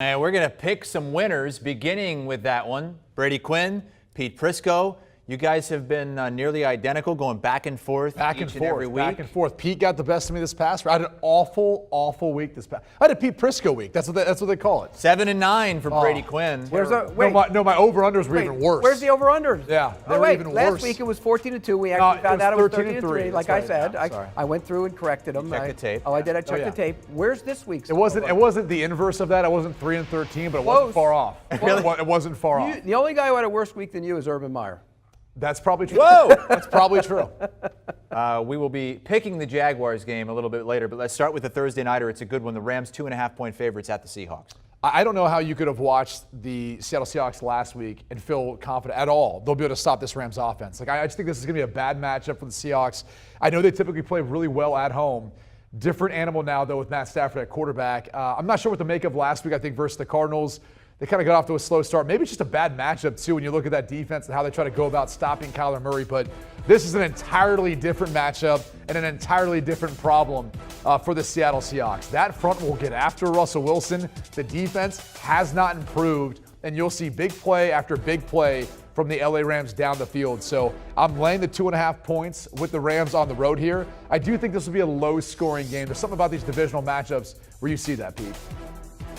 And we're going to pick some winners, beginning with that one. Brady Quinn, Pete Prisco. You guys have been nearly identical, going back and forth every week. Back and forth. Pete got the best of me this past week. I had an awful week this past. I had a Pete Prisco week. That's what they call it. 7-9 for Brady Quinn. My over-unders were even worse. Where's the over-unders? Yeah, they were even worse. Last week it was 14-2. We actually found out it was 13-3. Like I said, yeah, I went through and corrected them. Check the tape. Oh, I did. I checked the tape. Where's this week's? It wasn't the inverse of that. I wasn't 3-13, but it wasn't far off. It wasn't far off. The only guy who had a worse week than you is Urban Meyer. That's probably true. Whoa! That's probably true. We will be picking the Jaguars game a little bit later, but let's start with the Thursday nighter. It's a good one. The Rams 2.5-point favorites at the Seahawks. I don't know how you could have watched the Seattle Seahawks last week and feel confident at all they'll be able to stop this Rams offense. I just think this is going to be a bad matchup for the Seahawks. I know they typically play really well at home. Different animal now, though, with Matt Stafford at quarterback. I'm not sure what to make of last week, I think, versus the Cardinals. They kind of got off to a slow start. Maybe it's just a bad matchup, too, when you look at that defense and how they try to go about stopping Kyler Murray. But this is an entirely different matchup and an entirely different problem for the Seattle Seahawks. That front will get after Russell Wilson. The defense has not improved, and you'll see big play after big play from the LA Rams down the field. So I'm laying the 2.5 points with the Rams on the road here. I do think this will be a low-scoring game. There's something about these divisional matchups where you see that, Pete.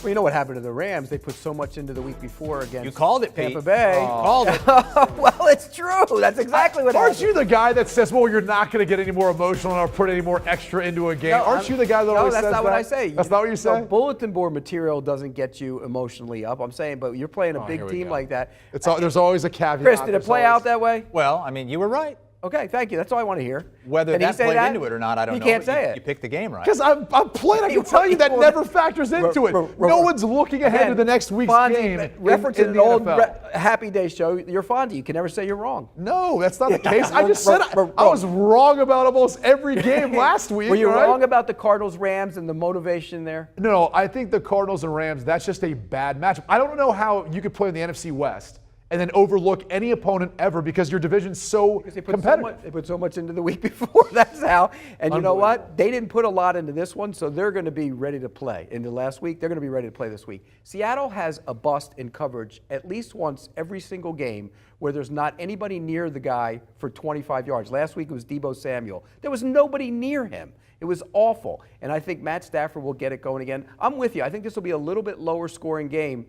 Well, you know what happened to the Rams? They put so much into the week before against You called it, Tampa Pete. Bay. You called it. Well, it's true. That's exactly what happened. Aren't you the guy that says, well, you're not going to get any more emotional or put any more extra into a game? Aren't you the guy that always says that? No, that's not what I say. That's not what you say? Bulletin board material doesn't get you emotionally up. I'm saying, but you're playing a big team like that. There's always a caveat. Chris, did it play out that way? Well, I mean, you were right. Okay, thank you. That's all I want to hear. Whether that played into it or not, I don't know. He can't say it. You picked the game right. Because I'm playing, I can tell you that never factors into it. No one's looking ahead to the next week's game. Reference an old Happy Day show, you're Fonzie. You can never say you're wrong. No, that's not the case. I just said I was wrong about almost every game last week. Were you wrong about the Cardinals-Rams and the motivation there? No, I think the Cardinals and Rams, that's just a bad matchup. I don't know how you could play in the NFC West and then overlook any opponent ever because your division's so competitive. They put so much into the week before. That's how. And you know what? They didn't put a lot into this one, so they're going to be ready to play. Into last week, they're going to be ready to play this week. Seattle has a bust in coverage at least once every single game where there's not anybody near the guy for 25 yards. Last week it was Deebo Samuel. There was nobody near him. It was awful. And I think Matt Stafford will get it going again. I'm with you. I think this will be a little bit lower scoring game.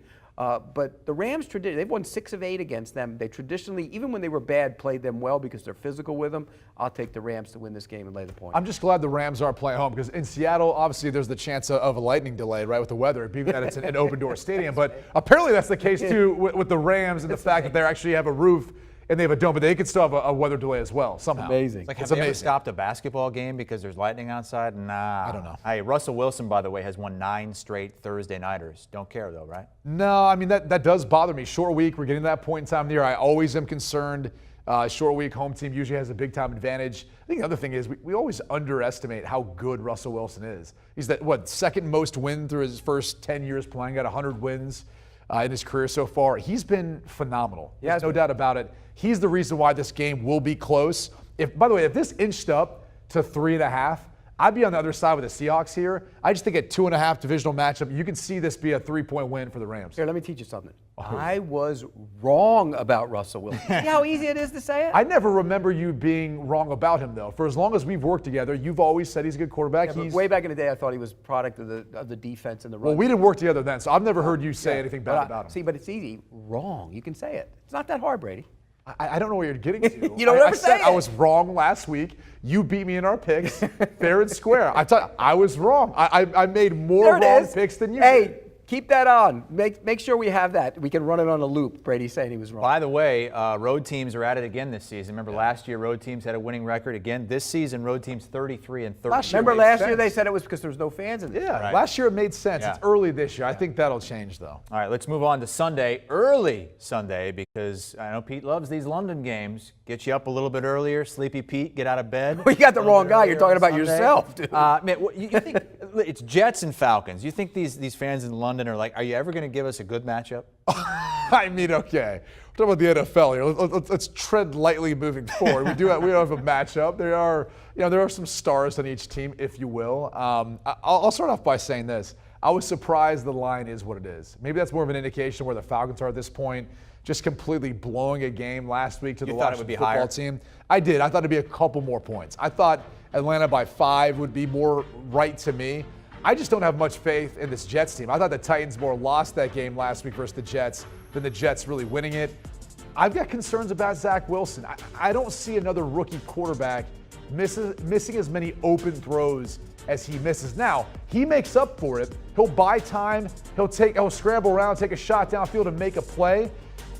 But the Rams, they've won 6 of 8 against them. They traditionally, even when they were bad, played them well because they're physical with them. I'll take the Rams to win this game and lay the point. I'm just glad the Rams aren't playing home because in Seattle, obviously, there's the chance of a lightning delay, right, with the weather, being that it's an open-door stadium. But apparently that's the case, too, with the Rams and the fact that they actually have a roof and they have a dome, but they could still have a weather delay as well somehow. Amazing. Have they ever stopped a basketball game because there's lightning outside? Nah. I don't know. Hey, Russell Wilson, by the way, has won 9 straight Thursday nighters. Don't care, though, right? No, I mean, that does bother me. Short week, we're getting to that point in time of the year. I always am concerned. Short week, home team usually has a big-time advantage. I think the other thing is we always underestimate how good Russell Wilson is. He's second most win through his first 10 years playing, got 100 wins in his career so far. He's been phenomenal. There's no doubt about it. He's the reason why this game will be close. By the way, if this inched up to 3.5, I'd be on the other side with the Seahawks here. I just think at 2.5 divisional matchup, you can see this be a 3-point win for the Rams. Here, let me teach you something. I was wrong about Russell Wilson. See how easy it is to say it? I never remember you being wrong about him, though. For as long as we've worked together, you've always said he's a good quarterback. Yeah, way back in the day, I thought he was product of the defense and the run. Well, we didn't work together then, so I've never heard you say anything bad about him. See, but it's easy. Wrong. You can say it. It's not that hard, Brady. I don't know what you're getting to. You don't ever say it. I was wrong last week. You beat me in our picks, fair and square. I was wrong. I made more wrong picks than you did. Keep that on. Make sure we have that. We can run it on a loop. Brady saying he was wrong. By the way, road teams are at it again this season. Remember last year, road teams had a winning record. Again, this season, road teams 33-30. Remember last year they said it was because there was no fans in this. Yeah, right. Last year it made sense. Yeah. It's early this year. I think that'll change, though. All right, let's move on to Sunday, early Sunday, because I know Pete loves these London games. Get you up a little bit earlier. Sleepy Pete, get out of bed. Well, you got the wrong guy. You're talking about yourself, dude. Man, you think it's Jets and Falcons. You think these fans in London are like, are you ever going to give us a good matchup? I mean, okay. We're talking about the NFL here. Let's tread lightly moving forward. We do have a matchup. There are some stars on each team, if you will. I'll start off by saying this. I was surprised the line is what it is. Maybe that's more of an indication where the Falcons are at this point, just completely blowing a game last week to the Washington football team. I did. I thought it'd be a couple more points. I thought Atlanta by 5 would be more right to me. I just don't have much faith in this Jets team. I thought the Titans more lost that game last week versus the Jets than the Jets really winning it. I've got concerns about Zach Wilson. I don't see another rookie quarterback missing as many open throws as he misses. Now, he makes up for it. He'll buy time. He'll scramble around, take a shot downfield, and make a play.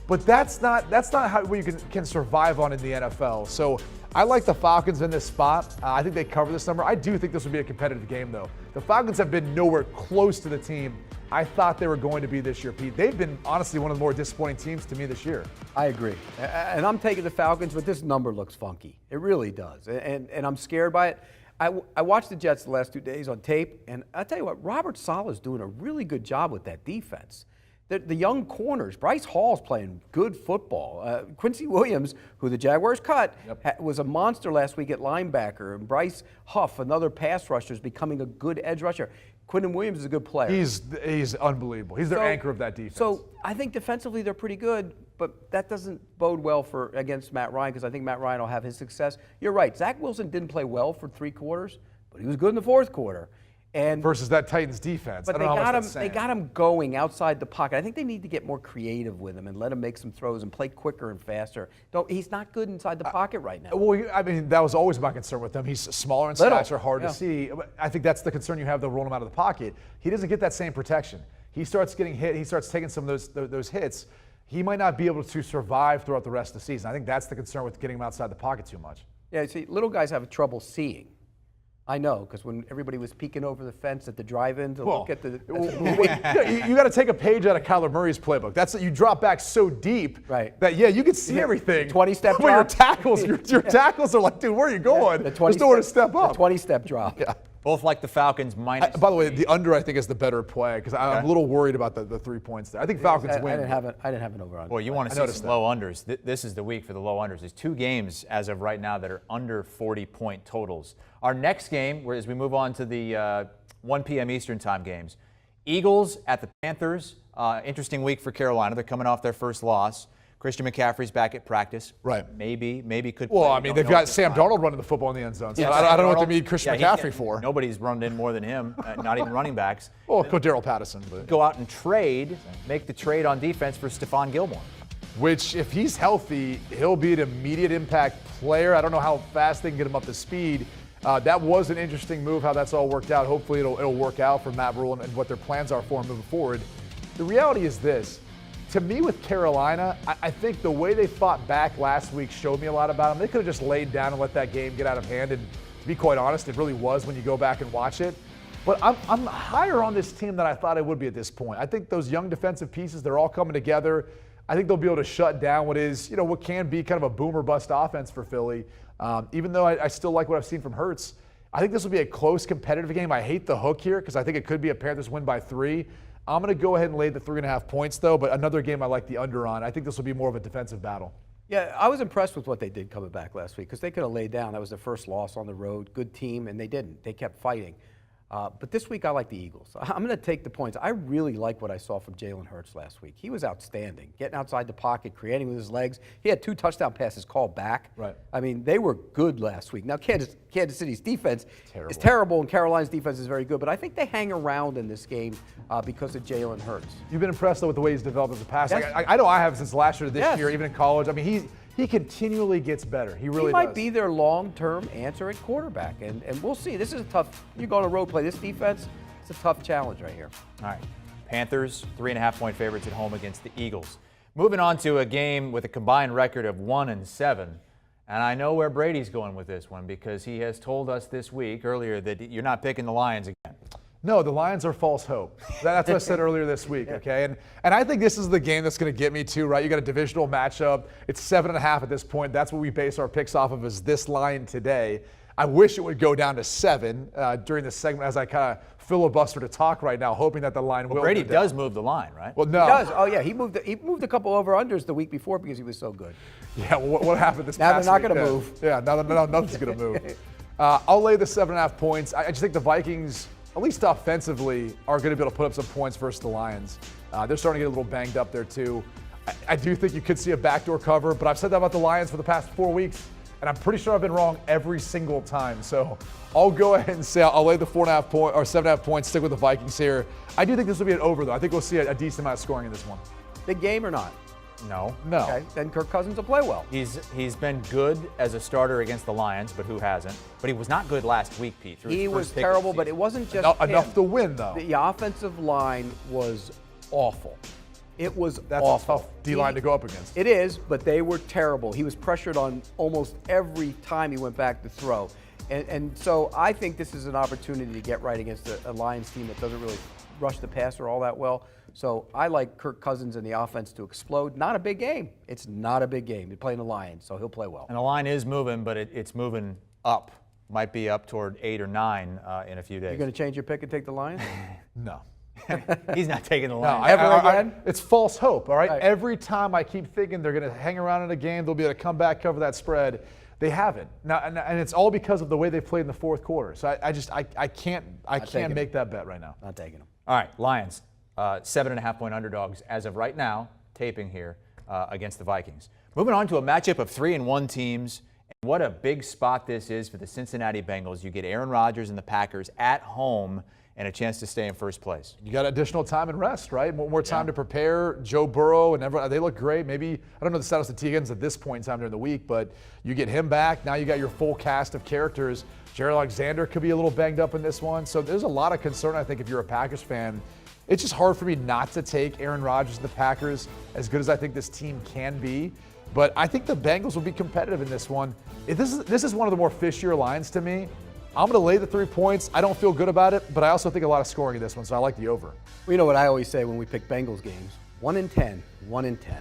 But that's not how you can survive on in the NFL. So I like the Falcons in this spot. I think they cover this number. I do think this will be a competitive game, though. The Falcons have been nowhere close to the team I thought they were going to be this year, Pete. They've been, honestly, one of the more disappointing teams to me this year. I agree. And I'm taking the Falcons, but this number looks funky. It really does. And I'm scared by it. I watched the Jets the last 2 days on tape, and I'll tell you what, Robert Saleh's doing a really good job with that defense. The young corners, Bryce Hall's playing good football. Quincy Williams, who the Jaguars cut, was a monster last week at linebacker. And Bryce Huff, another pass rusher, is becoming a good edge rusher. Quinton Williams is a good player. He's unbelievable. He's their anchor of that defense. So I think defensively they're pretty good, but that doesn't bode well against Matt Ryan, because I think Matt Ryan will have his success. You're right. Zach Wilson didn't play well for 3 quarters, but he was good in the 4th quarter. And versus that Titans defense. But they got him going outside the pocket. I think they need to get more creative with him and let him make some throws and play quicker and faster. He's not good inside the pocket right now. Well, I mean, that was always my concern with him. He's smaller in stature, hard to see. I think that's the concern you have, though, rolling him out of the pocket. He doesn't get that same protection. He starts getting hit. He starts taking some of those hits. He might not be able to survive throughout the rest of the season. I think that's the concern with getting him outside the pocket too much. Yeah, see, little guys have trouble seeing. I know, because when everybody was peeking over the fence at the drive-in to look at the you got to take a page out of Kyler Murray's playbook. That's you drop back so deep that you can see everything. 20-step drop. Your tackles are like, dude, where are you going? There's nowhere to step up. The 20-step drop. Yeah. Both like the Falcons minus. By the way, the under I think is the better play, because I'm a little worried about the 3 points there. I think Falcons win. I didn't have an over under. Well, you want to see some low unders. This is the week for the low unders. There's 2 games as of right now that are under 40-point totals. Our next game, as we move on to the 1 p.m. Eastern time games, Eagles at the Panthers. Interesting week for Carolina. They're coming off their first loss. Christian McCaffrey's back at practice. Right. Maybe could play. Well, I mean, they've got Sam Darnold running the football in the end zone. So I don't know what they need Christian McCaffrey for. Nobody's run in more than him, not even running backs. Well, Cordero Patterson. But go out and make the trade on defense for Stephon Gilmore. Which, if he's healthy, he'll be an immediate impact player. I don't know how fast they can get him up to speed. That was an interesting move, how that's all worked out. Hopefully it'll work out for Matt Rule and what their plans are for him moving forward. The reality is this. To me, with Carolina, I think the way they fought back last week showed me a lot about them. They could have just laid down and let that game get out of hand, and to be quite honest, it really was when you go back and watch it. But I'm higher on this team than I thought I would be at this point. I think those young defensive pieces, they're all coming together. I think they'll be able to shut down what can be kind of a boom or bust offense for Philly. Even though I still like what I've seen from Hurts, I think this will be a close, competitive game. I hate the hook here because I think it could be a Panthers win by 3. I'm going to go ahead and lay the 3.5 points, though, but another game I like the under on. I think this will be more of a defensive battle. Yeah, I was impressed with what they did coming back last week, because they could have laid down. That was their first loss on the road. Good team, and they didn't. They kept fighting. But this week I like the Eagles. I'm going to take the points. I really like what I saw from Jalen Hurts last week. He was outstanding, getting outside the pocket, creating with his legs. He had 2 touchdown passes called back. Right. I mean, they were good last week. Now, Kansas City's defense is terrible, and Carolina's defense is very good. But I think they hang around in this game because of Jalen Hurts. You've been impressed, though, with the way he's developed as a passer. Yes. I know I have since last year to this year, even in college. I mean, he continually gets better. He really might be their long-term answer at quarterback, and we'll see. This is a tough. You go on a road play. This defense, it's a tough challenge right here. All right, Panthers 3.5-point favorites at home against the Eagles. Moving on to a game with a combined record of 1-7, and I know where Brady's going with this one, because he has told us this week earlier that you're not picking the Lions again. No, the Lions are false hope. That's what I said earlier this week, okay? And I think this is the game that's going to get me too, right? You got a divisional matchup. It's 7.5 at this point. That's what we base our picks off of, is this line today. I wish it would go down to 7 during this segment as I kind of filibuster to talk right now, hoping that the line will Brady go down. does move the line, right? Well, no. He does. Oh, yeah. He moved a couple over-unders the week before because he was so good. Yeah, well, what happened this now past they're not week? going to move. Yeah, no, nothing's going to move. I'll lay the 7.5 points. I just think the Vikings at least offensively, are going to be able to put up some points versus the Lions. They're starting to get a little banged up there too. I do think you could see a backdoor cover, but I've said that about the Lions for the past 4 weeks, and I'm pretty sure I've been wrong every single time. So I'll go ahead and say I'll lay the 4.5 point or 7.5 points, stick with the Vikings here. I do think this will be an over, though. I think we'll see a decent amount of scoring in this one. Big game or not? No. Okay, then Kirk Cousins will play well. He's been good as a starter against the Lions, but who hasn't? But he was not good last week, Pete. He was terrible, but it wasn't just enough to win, though. The offensive line was awful. It was That's awful. a tough D-line to go up against. It is, but they were terrible. He was pressured on almost every time he went back to throw. And so I think this is an opportunity to get right against a Lions team that doesn't really rush the passer all that well. So I like Kirk Cousins and the offense to explode. Not a big game. It's not a big game. They're playing the Lions, so he'll play well. And the line is moving, but it's moving up. Might be up toward 8 or 9 in a few days. You going to change your pick and take the Lions? No. He's not taking the No, Lions. Again? it's false hope, all right? Right. Every time I keep thinking they're going to hang around in a game, they'll be able to come back, cover that spread. They haven't. Now, and it's all because of the way they played in the fourth quarter. So I can't make that bet right now. Not taking them. All right, Lions, 7.5 point underdogs as of right now, taping here against the Vikings. Moving on to a matchup of 3-1 teams. And what a big spot this is for the Cincinnati Bengals. You get Aaron Rodgers and the Packers at home and a chance to stay in first place. You got additional time and rest, right? More time to prepare. Joe Burrow and everyone, they look great. Maybe, I don't know the status of T. Higgins at this point in time during the week, but you get him back. Now you got your full cast of characters. Jared Alexander could be a little banged up in this one. So there's a lot of concern, I think, if you're a Packers fan. It's just hard for me not to take Aaron Rodgers and the Packers, as good as I think this team can be. But I think the Bengals will be competitive in this one. This is one of the more fishier lines to me. I'm going to lay the 3 points. I don't feel good about it, but I also think a lot of scoring in this one, so I like the over. Well, you know what I always say when we pick Bengals games? 1 in 10, 1 in 10.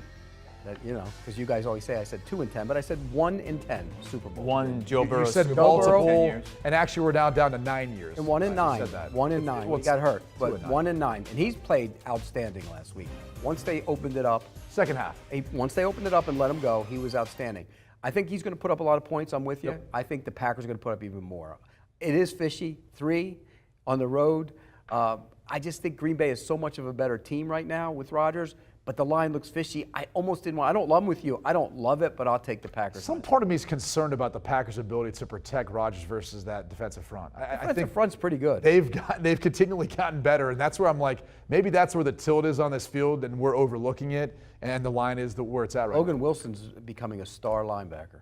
That, you know, because you guys always say I said 2 in 10, but I said 1 in 10 Super Bowl. One Joe Burrow. You said Super Bowl multiple, 10 years. and actually we're now down to 9 years. And 1 in 9. You said that. 1 in 9. Well, He got hurt, 2 but and 9. 1 in 9. And he's played outstanding last week. Once they opened it up, Second half. once they opened it up and let him go, he was outstanding. I think he's going to put up a lot of points. I'm with you. Yep. I think the Packers are going to put up even more. It is fishy. 3 on the road. I just think Green Bay is so much of a better team right now with Rodgers, but the line looks fishy. I almost didn't want. I don't love with you. I don't love it, but I'll take the Packers. Some part of me is concerned about the Packers' ability to protect Rodgers versus that defensive front. I think the front's pretty good. they've continually gotten better, and that's where I'm like, maybe that's where the tilt is on this field, and we're overlooking it, and the line is where it's at right Logan now. Wilson's becoming a star linebacker.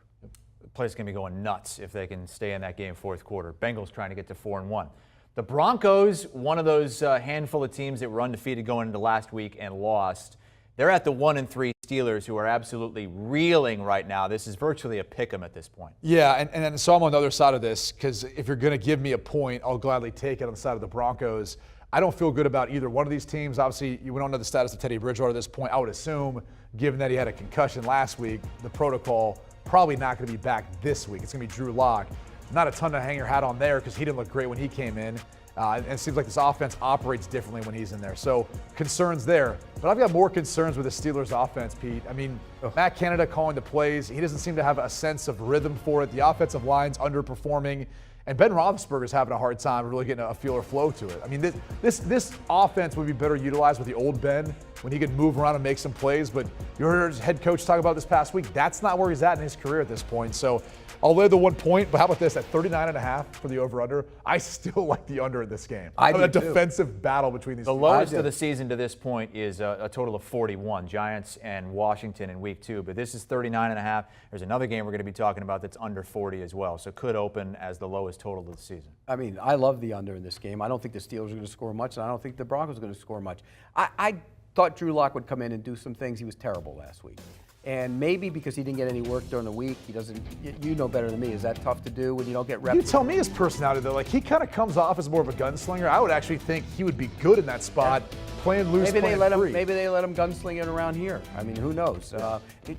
The play's going to be going nuts if they can stay in that game fourth quarter. Bengals trying to get to 4-1. The Broncos, one of those handful of teams that were undefeated going into last week and lost. They're at the 1-3 Steelers, who are absolutely reeling right now. This is virtually a pick-em at this point. Yeah, and so I'm on the other side of this, because if you're going to give me a point, I'll gladly take it on the side of the Broncos. I don't feel good about either one of these teams. Obviously, we don't know the status of Teddy Bridgewater at this point. I would assume, given that he had a concussion last week, the protocol probably not going to be back this week. It's going to be Drew Lock. Not a ton to hang your hat on there because he didn't look great when he came in. And it seems like this offense operates differently when he's in there. So concerns there. But I've got more concerns with the Steelers offense, Pete. I mean, Matt Canada calling the plays. He doesn't seem to have a sense of rhythm for it. The offensive line's underperforming. And Ben Roethlisberger's having a hard time really getting a feel or flow to it. I mean, this offense would be better utilized with the old Ben when he could move around and make some plays. But you heard his head coach talk about this past week. That's not where he's at in his career at this point. So I'll lay the 1 point. But how about this? At 39.5 for the over-under, I still like the under in this game. I do a too. defensive battle between these The teams. lowest of the season to this point is a total of 41, Giants and Washington in week 2. But this is 39.5. There's another game we're going to be talking about that's under 40 as well. So could open as the lowest total of the season. I mean, I love the under in this game. I don't think the Steelers are going to score much, and I don't think the Broncos are going to score much. I thought Drew Lock would come in and do some things. He was terrible last week. And maybe because he didn't get any work during the week, he doesn't, you know better than me. Is that tough to do when you don't get reps? You tell me his personality, though. Like, he kind of comes off as more of a gunslinger. I would actually think he would be good in that spot, playing loose, Maybe playing they let free. him. Maybe they let him gunsling it around here. I mean, who knows?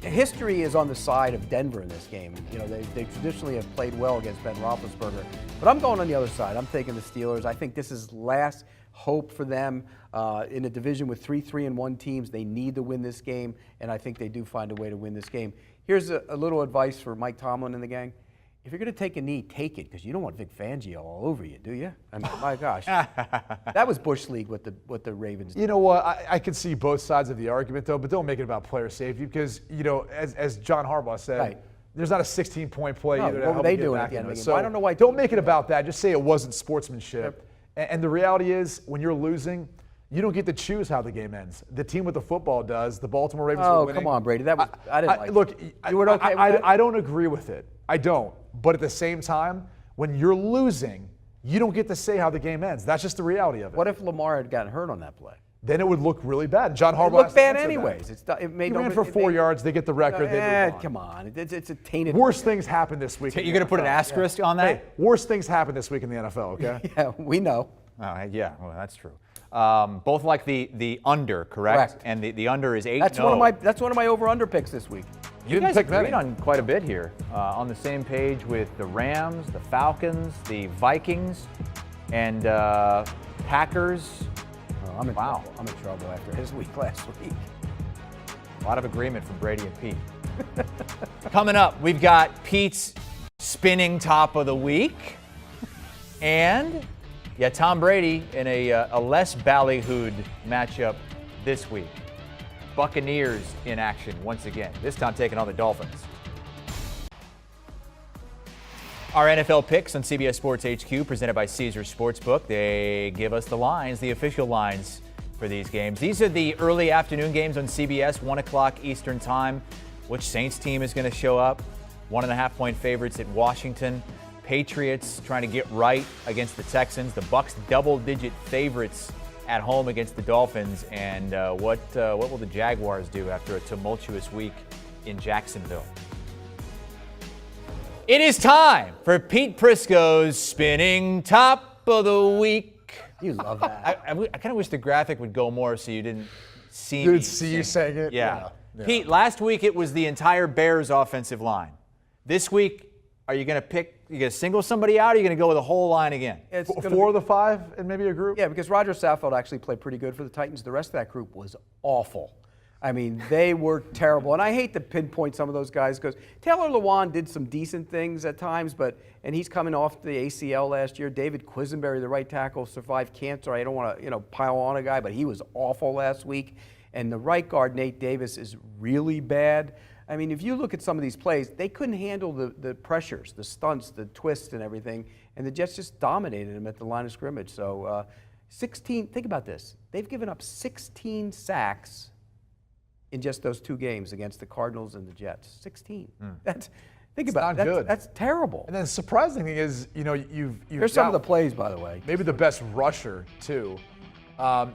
History is on the side of Denver in this game. You know, they traditionally have played well against Ben Roethlisberger. But I'm going on the other side. I'm taking the Steelers. I think this is last hope for them in a division with 3-1 teams. They need to win this game, and I think they do find a way to win this game. Here's a little advice for Mike Tomlin and the gang. If you're going to take a knee, take it, because you don't want Vic Fangio all over you, do you? I mean, my gosh. That was Bush League what the Ravens did. You know what? I can see both sides of the argument, though, but don't make it about player safety because, as John Harbaugh said, Right. there's not a 16-point play No, either. what were they doing at the end of the game? So I don't know why don't teams make it do that. about that. Just say it wasn't sportsmanship. And the reality is, when you're losing, you don't get to choose how the game ends. The team with the football does. The Baltimore Ravens were winning. Come on, Brady. That was I didn't like. Look, You were okay with that? I don't agree with it. I don't. But at the same time, when you're losing, you don't get to say how the game ends. That's just the reality of it. What if Lamar had gotten hurt on that play? Then it would look really bad. John Harbaugh It looked has to bad answer that. anyways. It made He no. ran for 4 yards. They get the record. They move on. Come on. It's a tainted. Worst things happen this week. You're going to put an asterisk on that? Hey, worst things happen this week in the NFL. Okay. Yeah, we know. Oh, yeah, well, that's true. Both like the under, correct? Correct. And the under is 8-0. That's one of my over/under picks this week. You didn't guys pick many. agreed on quite a bit here. On the same page with the Rams, the Falcons, the Vikings, and Packers. Oh, I'm in Wow. trouble. I'm in trouble after his week last week. A lot of agreement from Brady and Pete. Coming up, we've got Pete's spinning top of the week. And, yeah, Tom Brady in a less ballyhooed matchup this week. Buccaneers in action once again, this time taking on the Dolphins. Our NFL picks on CBS Sports HQ, presented by Caesars Sportsbook. They give us the lines, the official lines for these games. These are the early afternoon games on CBS, 1 o'clock Eastern time. Which Saints team is going to show up? 1.5-point favorites at Washington. Patriots trying to get right against the Texans. The Bucs double-digit favorites at home against the Dolphins. And what will the Jaguars do after a tumultuous week in Jacksonville? It is time for Pete Prisco's spinning top of the week. You love that. I kind of wish the graphic would go more so you didn't see Dude, me see you saying it? Yeah. Yeah. Pete, last week it was the entire Bears offensive line. This week, are you going to single somebody out, or are you going to go with the whole line again? It's gonna 4 of the 5 and maybe a group? Yeah, because Roger Saffold actually played pretty good for the Titans. The rest of that group was awful. I mean, they were terrible. And I hate to pinpoint some of those guys because Taylor Lewan did some decent things at times, and he's coming off the ACL last year. David Quisenberry, the right tackle, survived cancer. I don't want to, pile on a guy, but he was awful last week. And the right guard, Nate Davis, is really bad. I mean, if you look at some of these plays, they couldn't handle the pressures, the stunts, the twists and everything, and the Jets just dominated them at the line of scrimmage. So 16, think about this. They've given up 16 sacks in just those 2 games against the Cardinals and the Jets. 16. Think about it. not good. That's terrible. And then the surprising thing is, you've Here's some of the got plays, by the way. maybe the best rusher, too.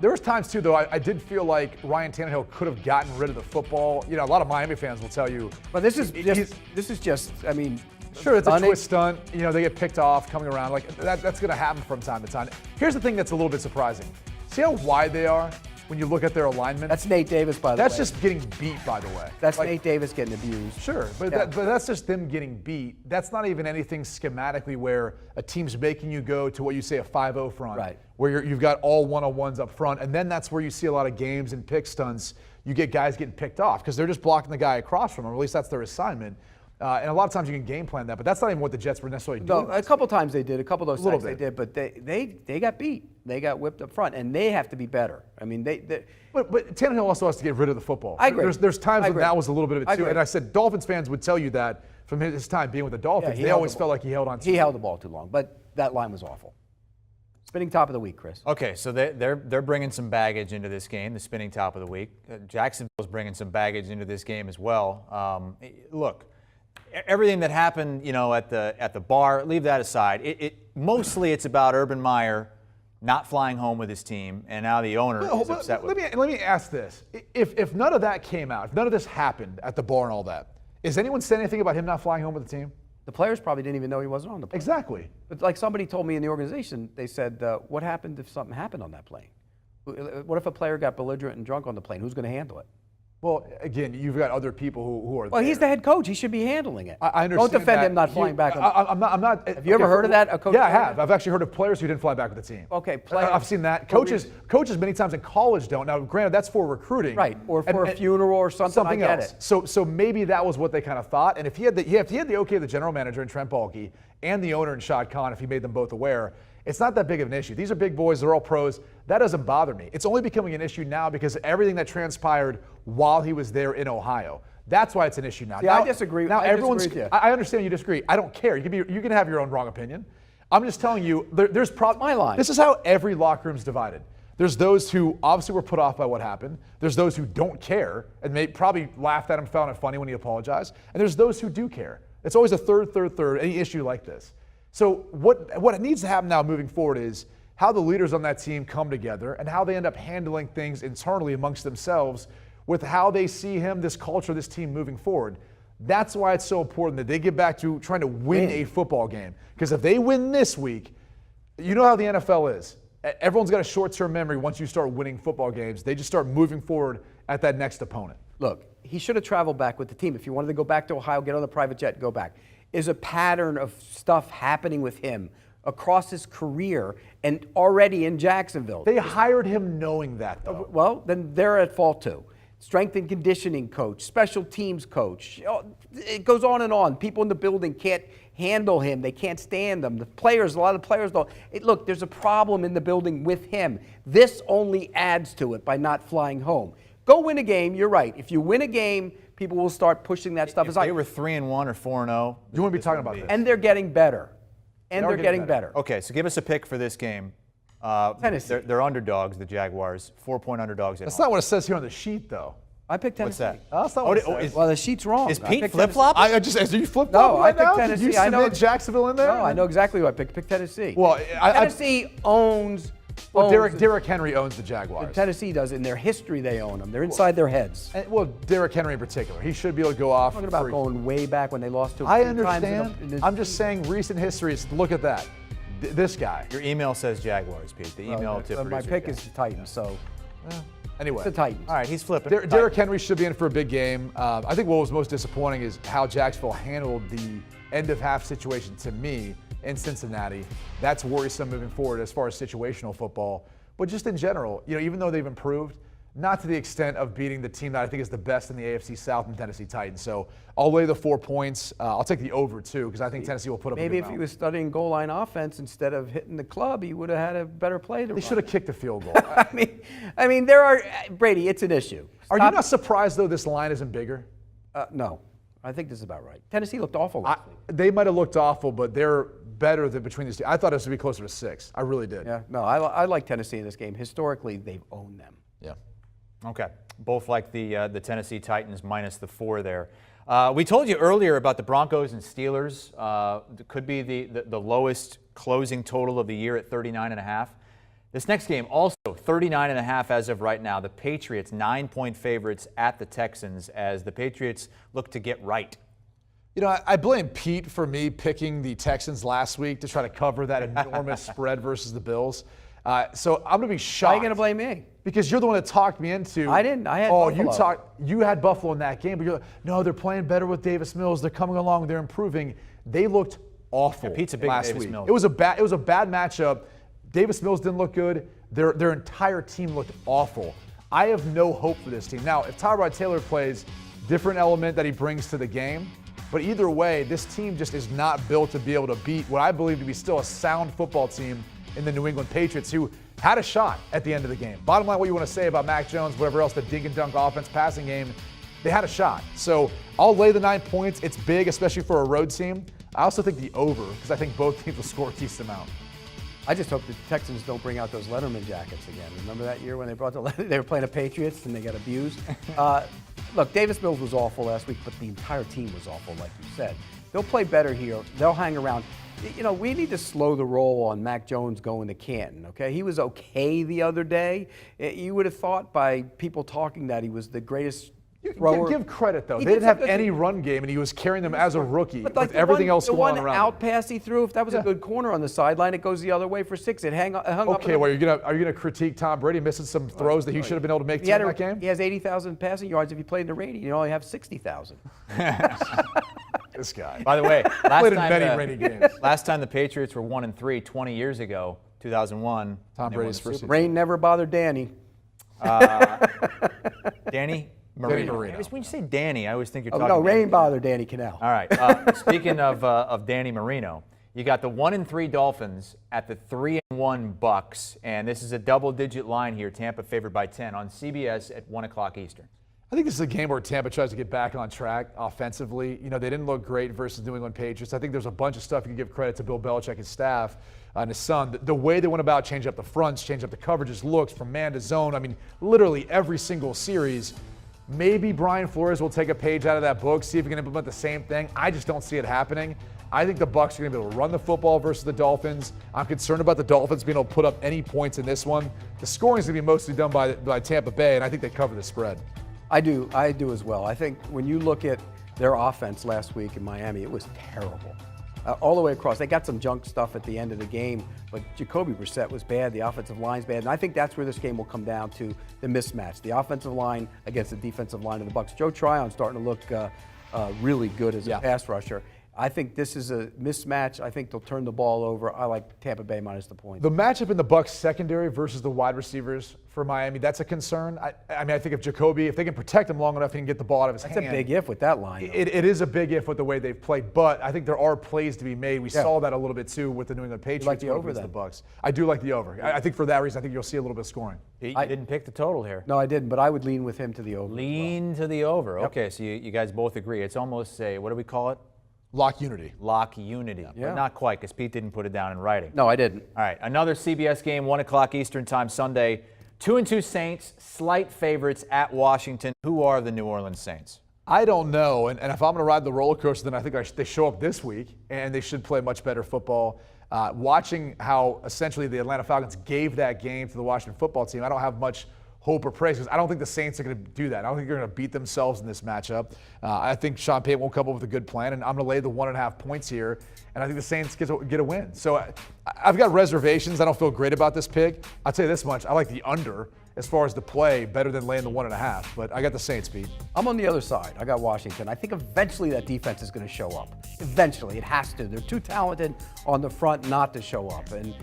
There was times, too, though, I did feel like Ryan Tannehill could have gotten rid of the football. A lot of Miami fans will tell you. But this is just, I mean, Sure, it's a stunning. twist stunt. They get picked off coming around. Like that's going to happen from time to time. Here's the thing that's a little bit surprising. See how wide they are when you look at their alignment? That's Nate Davis, by the way. That's just getting beat, by the way. That's Like, Nate Davis getting abused. Sure, but, Yeah. but that's just them getting beat. That's not even anything schematically where a team's making you go to what you say a 5-0 front, Right. where you've got all one-on-ones up front, and then that's where you see a lot of games and pick stunts. You get guys getting picked off because they're just blocking the guy across from them, or at least that's their assignment. And a lot of times you can game plan that, but that's not even what the Jets were necessarily doing. No, a couple times they did. A couple of those Little sacks they bit. did, but they got beat. They got whipped up front, and they have to be better. I mean, But Tannehill also has to get rid of the football. I agree. There's times I when agree. that was a little bit of I it too. agree. And I said Dolphins fans would tell you that from his time being with the Dolphins. he They held always the felt ball. like he held on to He it. held the ball too long, but that line was awful. Spinning top of the week, Chris. Okay, so they're bringing some baggage into this game, the spinning top of the week. Jacksonville's bringing some baggage into this game as well. Look, everything that happened, at the bar, leave that aside. Mostly it's about Urban Meyer not flying home with his team, and now the owner is upset with him. Let me ask this: if none of that came out, if none of this happened at the bar and all that, is anyone saying anything about him not flying home with the team? The players probably didn't even know he wasn't on the plane. Exactly. But like somebody told me in the organization, they said, what happened if something happened on that plane? What if a player got belligerent and drunk on the plane? Who's going to handle it? Well, again, you've got other people who are. Well, he's the head coach. He should be handling it. I understand. Don't defend that. him not flying back. I'm not. Have you ever heard of that? A coach yeah, I have. I've actually heard of players who didn't fly back with the team. Okay, players. I've seen that. Coaches many times in college don't. Now, granted, that's for recruiting. Right, or for a funeral or something. Something I get else. it. So maybe that was what they kind of thought. And if he had the okay of the general manager in Trent Baalke and the owner in Shad Khan, if he made them both aware, it's not that big of an issue. These are big boys. They're all pros. That doesn't bother me. It's only becoming an issue now because of everything that transpired while he was there in Ohio. That's why it's an issue now. Yeah, I disagree. Now everyone's. Disagree with you. I understand you disagree. I don't care. You can have your own wrong opinion. I'm just telling you. There's problems. My line. This is how every locker room's divided. There's those who obviously were put off by what happened. There's those who don't care and they probably laughed at him, found it funny when he apologized. And there's those who do care. It's always a third, any issue like this. So what needs to happen now moving forward is how the leaders on that team come together and how they end up handling things internally amongst themselves with how they see him, this culture, this team moving forward. That's why it's so important that they get back to trying to win a football game. Because if they win this week, you know how the NFL is. Everyone's got a short-term memory once you start winning football games. They just start moving forward at that next opponent. Look, he should have traveled back with the team. If you wanted to go back to Ohio, get on the private jet, go back. Is a pattern of stuff happening with him across his career and already in Jacksonville. They hired him knowing that, though. Well, then they're at fault too. Strength and conditioning coach, special teams coach. It goes on and on. People in the building can't handle him. They can't stand him. The players, a lot of players don't. Look, there's a problem in the building with him. This only adds to it by not flying home. Go win a game. You're right. If you win a game, people will start pushing that stuff if aside. they were 3-1 or 4-0. You want to be talking about this. And they're getting better. And they're getting better. Okay, so give us a pick for this game. Tennessee. They're underdogs, the Jaguars. 4-point underdogs at That's home. not what it says here on the sheet, though. I picked What's Tennessee. that? That's not what it says. Well, the sheet's wrong. Is I Pete picked flip-flop? I just, are you flip No, right I picked now? Tennessee. Did you I know submit Jacksonville in there? No, I know exactly who I picked. Pick Tennessee. Well, Tennessee owns. Well, Derrick Henry owns the Jaguars. Tennessee does. In their history, they own them. They're inside their heads. Well, Derrick Henry in particular. He should be able to go off. I'm talking about going way back when they lost to. I understand. I'm just saying recent history is look at that. This guy. Your email says Jaguars, Pete. The email to My producer pick Ken. is the Titans, so Anyway. it's the Titans. All right, he's flipping. Derrick Henry should be in for a big game. I think what was most disappointing is how Jacksonville handled the end-of-half situation to me in Cincinnati. That's worrisome moving forward as far as situational football. But just in general, even though they've improved, not to the extent of beating the team that I think is the best in the AFC South and Tennessee Titans. So I'll lay the 4 points. I'll take the over, too, because I think Tennessee will put up a Maybe good if he amount. was studying goal line offense instead of hitting the club, he would have had a better play. They should have kicked the field goal. I mean, there are Brady. It's an issue. Are you not surprised, though, this line isn't bigger? No, I think this is about right. Tennessee looked awful last week. They might have looked awful, but they're better than between these two. I thought this would be closer to 6. I really did. Yeah, no, I like Tennessee in this game. Historically, they've owned them. Yeah. Okay. Both like the Tennessee Titans minus the 4 there. We told you earlier about the Broncos and Steelers. It could be the lowest closing total of the year at 39.5. This next game also 39.5 as of right now. The Patriots 9-point favorites at the Texans as the Patriots look to get right. I blame Pete for me picking the Texans last week to try to cover that enormous spread versus the Bills. So I'm going to be shocked. Why are you going to blame me? Because you're the one that talked me into. I didn't. I had Buffalo. Buffalo. You had Buffalo in that game, but you're like, no, they're playing better with Davis Mills. They're coming along. They're improving. They looked awful Pete's a big last Davis week. Mills. It was a bad matchup. Davis Mills didn't look good. Their entire team looked awful. I have no hope for this team. Now, if Tyrod Taylor plays, different element that he brings to the game. But either way, this team just is not built to be able to beat what I believe to be still a sound football team in the New England Patriots, who had a shot at the end of the game. Bottom line, what you want to say about Mac Jones, whatever else, the dink and dunk offense passing game, they had a shot. So I'll lay the 9 points. It's big, especially for a road team. I also think the over, because I think both teams will score a decent amount. I just hope the Texans don't bring out those Letterman jackets again. Remember that year when they brought they were playing the Patriots and they got abused? Look, Davis Mills was awful last week, but the entire team was awful, like you said. They'll play better here. They'll hang around. We need to slow the roll on Mac Jones going to Canton, okay? He was okay the other day. You would have thought by people talking that he was the greatest thrower. Give credit, though. He They did didn't have something- any run game, and he was carrying them as a rookie But like with everything else the going on one around out him. pass he threw, if that was a good corner on the sideline, it goes the other way for 6. It hung up. Okay, well, are you gonna critique Tom Brady missing some throws that he should have been able to make in that game? He has 80,000 passing yards. If he played in the rain, you only have 60,000. This guy. By the way, Played in many rainy games. last time the Patriots were 1-3, 20 years ago, 2001. Tom they Brady's won the first Super Rain never bothered Danny. Danny Marino. Marino. When you say Danny, I always think you're Oh, talking no, Danny. rain bothered Danny Canal. All right. Speaking of Danny Marino, you got the 1-3 Dolphins at the 3-1 Bucks, and this is a double-digit line here. Tampa favored by 10 on CBS at 1 o'clock Eastern. I think this is a game where Tampa tries to get back on track offensively. You know, they didn't look great versus New England Patriots. I think there's a bunch of stuff you can give credit to Bill Belichick and staff and his son. The way they went about changing up the fronts, changing up the coverages, looks from man to zone. I mean, literally every single series. Maybe Brian Flores will take a page out of that book, see if he can implement the same thing. I just don't see it happening. I think the Bucs are going to be able to run the football versus the Dolphins. I'm concerned about the Dolphins being able to put up any points in this one. The scoring is going to be mostly done by Tampa Bay, and I think they cover the spread. I do as well. I think when you look at their offense last week in Miami, it was terrible. All the way across. They got some junk stuff at the end of the game, but Jacoby Brissett was bad. The offensive line's bad. And I think that's where this game will come down to, the mismatch. The offensive line against the defensive line of the Bucs. Joe Tryon's starting to look really good as a pass rusher. I think this is a mismatch. I think they'll turn the ball over. I like Tampa Bay minus the point. The matchup in the Bucs secondary versus the wide receivers for Miami, that's a concern. I mean, I think if Jacoby, if they can protect him long enough, he can get the ball out of his hand. That's a big if with that line. It is a big if with the way they've played, but I think there are plays to be made. We saw that a little bit too with the New England Patriots. You like the over against then? the Bucs. I do like the over. I think for that reason, I think you'll see a little bit of scoring. You didn't pick the total here. No, I didn't, but I would lean with him to the over. Lean to the over. Okay, so you guys both agree. It's almost a, what do we call it? Lock unity. Lock unity. But not quite, because Pete didn't put it down in writing. No, I didn't. All right, another CBS game, 1 o'clock Eastern time Sunday. 2-2 Saints, slight favorites at Washington. Who are the New Orleans Saints? I don't know, and if I'm going to ride the roller coaster, then I think they show up this week, and they should play much better football. Watching how essentially the Atlanta Falcons gave that game to the Washington football team, I don't have much hope or praise, because I don't think the Saints are going to do that. I don't think they're going to beat themselves in this matchup. I think Sean Payton will come up with a good plan, and I'm going to lay the 1.5 points here, and I think the Saints get a win. So I've got reservations. I don't feel great about this pick. I'll tell you this much. I like the under as far as the play, better than laying the 1.5, but I got the Saints, Pete. I'm on the other side. I got Washington. I think eventually that defense is going to show up. Eventually, it has to. They're too talented on the front not to show up. And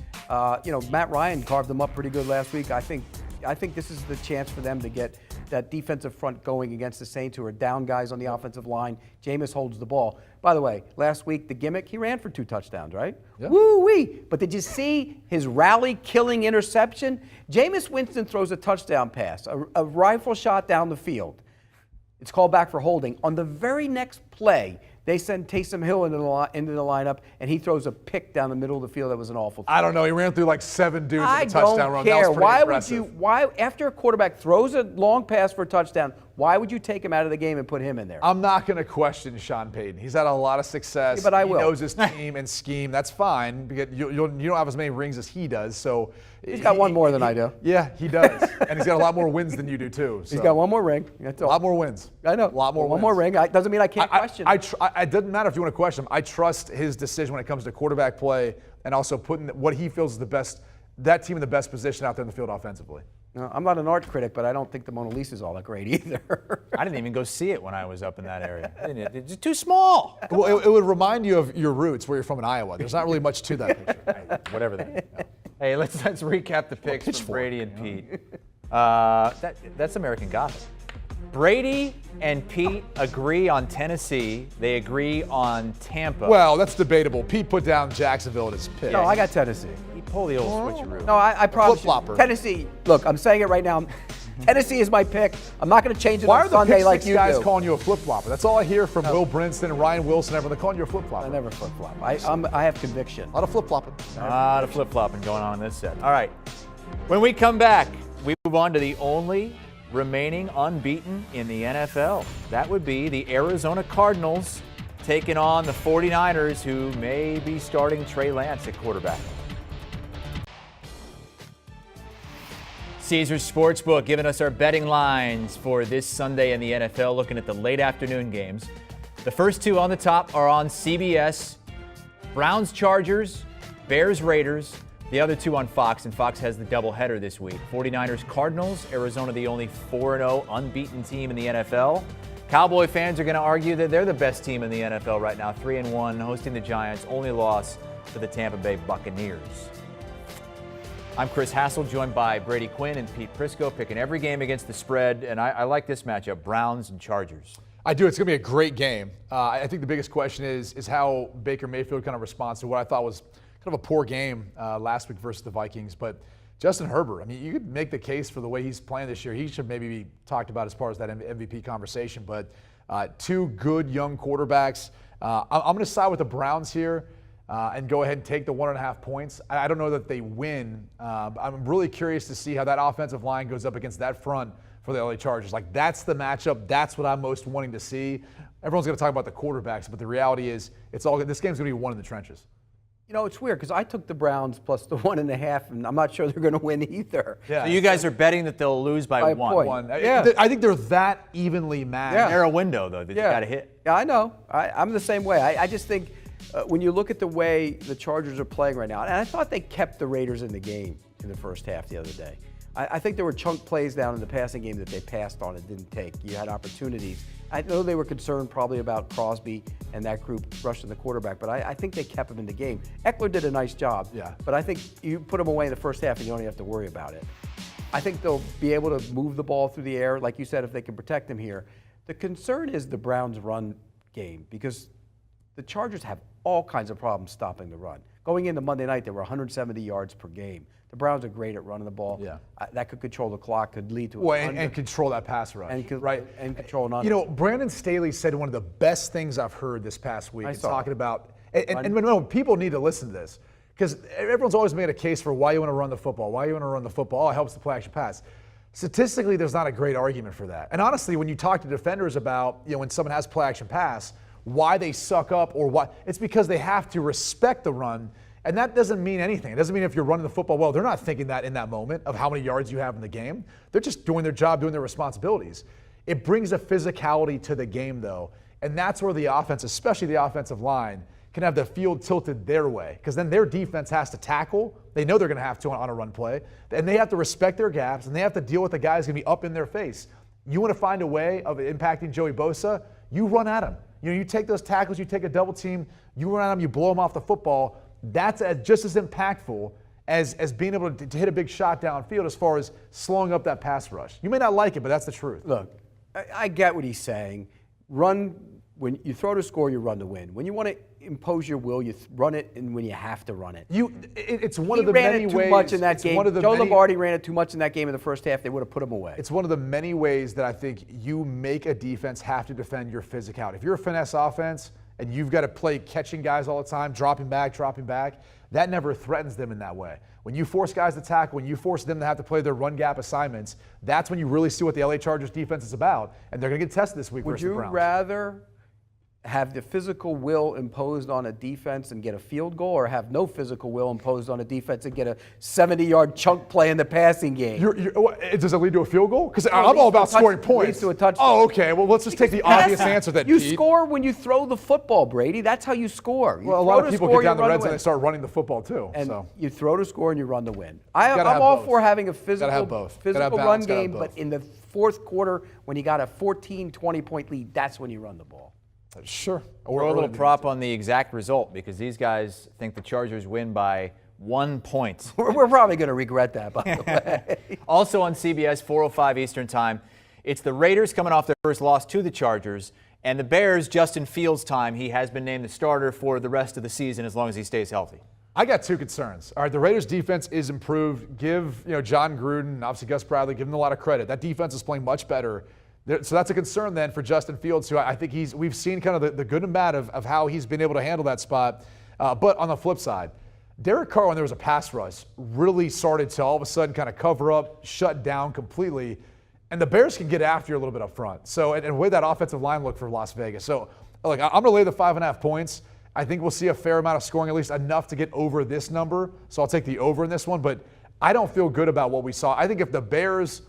Matt Ryan carved them up pretty good last week. I think this is the chance for them to get that defensive front going against the Saints, who are down guys on the offensive line. Jameis holds the ball. By the way, last week, the gimmick, he ran for 2 touchdowns, right? Yeah. Woo-wee! But did you see his rally-killing interception? Jameis Winston throws a touchdown pass, a rifle shot down the field. It's called back for holding. On the very next play, they send Taysom Hill into the lineup, and he throws a pick down the middle of the field. That was an awful throw. I don't know. He ran through like 7 dudes I in a touchdown don't run. care. That was pretty Why impressive. why after a quarterback throws a long pass for a touchdown, why would you take him out of the game and put him in there? I'm not going to question Sean Payton. He's had a lot of success. Yeah, but I will. He knows his team and scheme. That's fine, because you don't have as many rings as he does. So He's got one more than I do. Yeah, he does, and he's got a lot more wins than you do too. So. He's got one more ring. A lot more wins. I know. A lot more. One wins. more ring. Doesn't mean I can't question. It doesn't matter if you want to question him. I trust his decision when it comes to quarterback play, and also putting what he feels is the best, that team in the best position out there in the field offensively. I'm not an art critic, but I don't think the Mona Lisa is all that great either. I didn't even go see it when I was up in that area. It's too small. Well, it would remind you of your roots, where you're from in Iowa. There's not really much to that picture. Whatever that. Hey, let's recap the picks from Brady and Pete. That's American Gotham. Brady and Pete agree on Tennessee. They agree on Tampa. Well, that's debatable. Pete put down Jacksonville at his pick. No, I got Tennessee. He pulled the old switcheroo. No, I promise you. Flip-flopper. Tennessee. Look, I'm saying it right now. Tennessee is my pick. I'm not going to change it Why on are the Sunday pick like six you guys do. calling you a flip-flopper? That's all I hear from Will Brinson and Ryan Wilson. Everyone, they're calling you a flip-flopper. I never flip-flop. I have conviction. A lot of flip-flopping. A lot of flip-flopping going on in this set. All right. When we come back, we move on to the only remaining unbeaten in the NFL. That would be the Arizona Cardinals taking on the 49ers, who may be starting Trey Lance at quarterback. Caesars Sportsbook giving us our betting lines for this Sunday in the NFL, looking at the late afternoon games. The first two on the top are on CBS. Browns, Chargers, Bears, Raiders. The other two on Fox, and Fox has the doubleheader this week. 49ers, Cardinals. Arizona, the only 4-0 unbeaten team in the NFL. Cowboy fans are going to argue that they're the best team in the NFL right now, 3-1, hosting the Giants. Only loss to the Tampa Bay Buccaneers. I'm Chris Hassel, joined by Brady Quinn and Pete Prisco, picking every game against the spread, and I like this matchup, Browns and Chargers. I do. It's going to be a great game. I think the biggest question is how Baker Mayfield kind of responds to what I thought was kind of a poor game last week versus the Vikings. But Justin Herbert, I mean, you could make the case for the way he's playing this year. He should maybe be talked about as far as that MVP conversation. But two good young quarterbacks. I'm going to side with the Browns here and go ahead and take the 1.5 points. I don't know that they win. I'm really curious to see how that offensive line goes up against that front for the LA Chargers. Like, that's the matchup. That's what I'm most wanting to see. Everyone's going to talk about the quarterbacks, but the reality is this game's going to be won in the trenches. You know, it's weird because I took the Browns plus the 1.5, and I'm not sure they're going to win either. Yeah. So you guys are betting that they'll lose by one. Yeah. I think they're that evenly matched. Yeah. Narrow window, though, that you got to hit. Yeah, I know. I'm the same way. I just think when you look at the way the Chargers are playing right now, and I thought they kept the Raiders in the game in the first half the other day. I think there were chunk plays down in the passing game that they passed on and didn't take. You had opportunities. I know they were concerned probably about Crosby and that group rushing the quarterback, but I think they kept him in the game. Eckler did a nice job, but I think you put him away in the first half and you don't have to worry about it. I think they'll be able to move the ball through the air, like you said, if they can protect him here. The concern is the Browns' run game because the Chargers have all kinds of problems stopping the run. Going into Monday night, they were 170 yards per game. The Browns are great at running the ball. Yeah. That could control the clock, could lead to and control that pass rush. And control an under. You know, Brandon Staley said one of the best things I've heard this past week. Talking about, and people need to listen to this because everyone's always made a case for why you want to run the football. Why you want to run the football? Oh, it helps the play action pass. Statistically, there's not a great argument for that. And honestly, when you talk to defenders about, when someone has play action pass, why they suck up or what, it's because they have to respect the run. And that doesn't mean anything. It doesn't mean if you're running the football well, they're not thinking that in that moment of how many yards you have in the game. They're just doing their job, doing their responsibilities. It brings a physicality to the game, though. And that's where the offense, especially the offensive line, can have the field tilted their way. Because then their defense has to tackle. They know they're going to have to on a run play. And they have to respect their gaps, and they have to deal with the guys going to be up in their face. You want to find a way of impacting Joey Bosa, you run at him. You take those tackles, you take a double team, you run at him, you blow him off the football. That's just as impactful as being able to hit a big shot downfield as far as slowing up that pass rush. You may not like it, but that's the truth. Look, I get what he's saying. When you throw to score, you run to win. When you want to impose your will, you run it, and when you have to run it. It's one of the many ways. He ran it too much in that game. Joe Lombardi ran it too much in that game in the first half. They would have put him away. It's one of the many ways that I think you make a defense have to defend your physicality. If you're a finesse offense and you've got to play catching guys all the time, dropping back, that never threatens them in that way. When you force guys to tackle, when you force them to have to play their run gap assignments, that's when you really see what the LA Chargers defense is about, and they're going to get tested this week versus the Browns. Would you rather have the physical will imposed on a defense and get a field goal, or have no physical will imposed on a defense and get a 70-yard chunk play in the passing game? Does it lead to a field goal? Because I'm all about scoring points. Leads to a touchdown. Oh, okay. Well, let's just take the obvious answer then, You Pete. score when you throw the football, Brady. That's how you score. Well, a lot of people get down the red zone and they start running the football too. And you throw to score and you run to win. I'm all for having a physical run game, but in the fourth quarter, when you got a 14, 20-point lead, that's when you run the ball. Sure. Or a little prop on the exact result because these guys think the Chargers win by 1 point. We're probably going to regret that, by the way. Also on CBS, 4:05 Eastern Time, it's the Raiders coming off their first loss to the Chargers, and the Bears, Justin Fields' time. He has been named the starter for the rest of the season as long as he stays healthy. I got two concerns. All right, the Raiders' defense is improved. Give John Gruden, obviously Gus Bradley, give them a lot of credit. That defense is playing much better. So that's a concern then for Justin Fields, who I think we've seen kind of the good and bad of how he's been able to handle that spot. But on the flip side, Derek Carr, when there was a pass rush, really started to all of a sudden kind of cover up, shut down completely. And the Bears can get after you a little bit up front. So, and the way that offensive line looked for Las Vegas. So, look, I'm going to lay the 5.5 points. I think we'll see a fair amount of scoring, at least enough to get over this number. So I'll take the over in this one. But I don't feel good about what we saw. I think if the Bears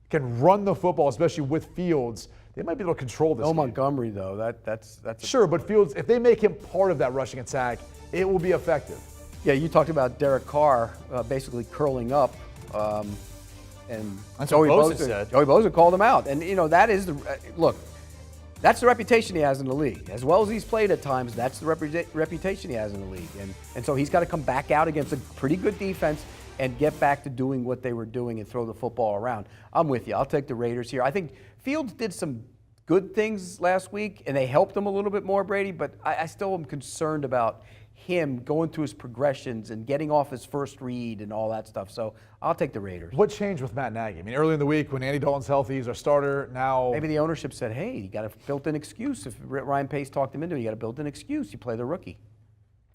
can run the football, especially with Fields, they might be able to control this game. Montgomery, though, that's Sure, but Fields, if they make him part of that rushing attack, it will be effective. Yeah, you talked about Derek Carr basically curling up, and That's Joey what Bosa Bosa said. Joey Bosa called him out, and that is the look. That's the reputation he has in the league. As well as he's played at times, that's the reputation he has in the league, and so he's got to come back out against a pretty good defense and get back to doing what they were doing and throw the football around. I'm with you. I'll take the Raiders here. I think Fields did some good things last week, and they helped him a little bit more, Brady, but I still am concerned about him going through his progressions and getting off his first read and all that stuff. So I'll take the Raiders. What changed with Matt Nagy? I mean, early in the week when Andy Dalton's healthy, he's our starter. Now Maybe the ownership said, hey, you got a built-in excuse. If Ryan Pace talked him into it, you got a built-in excuse. You play the rookie.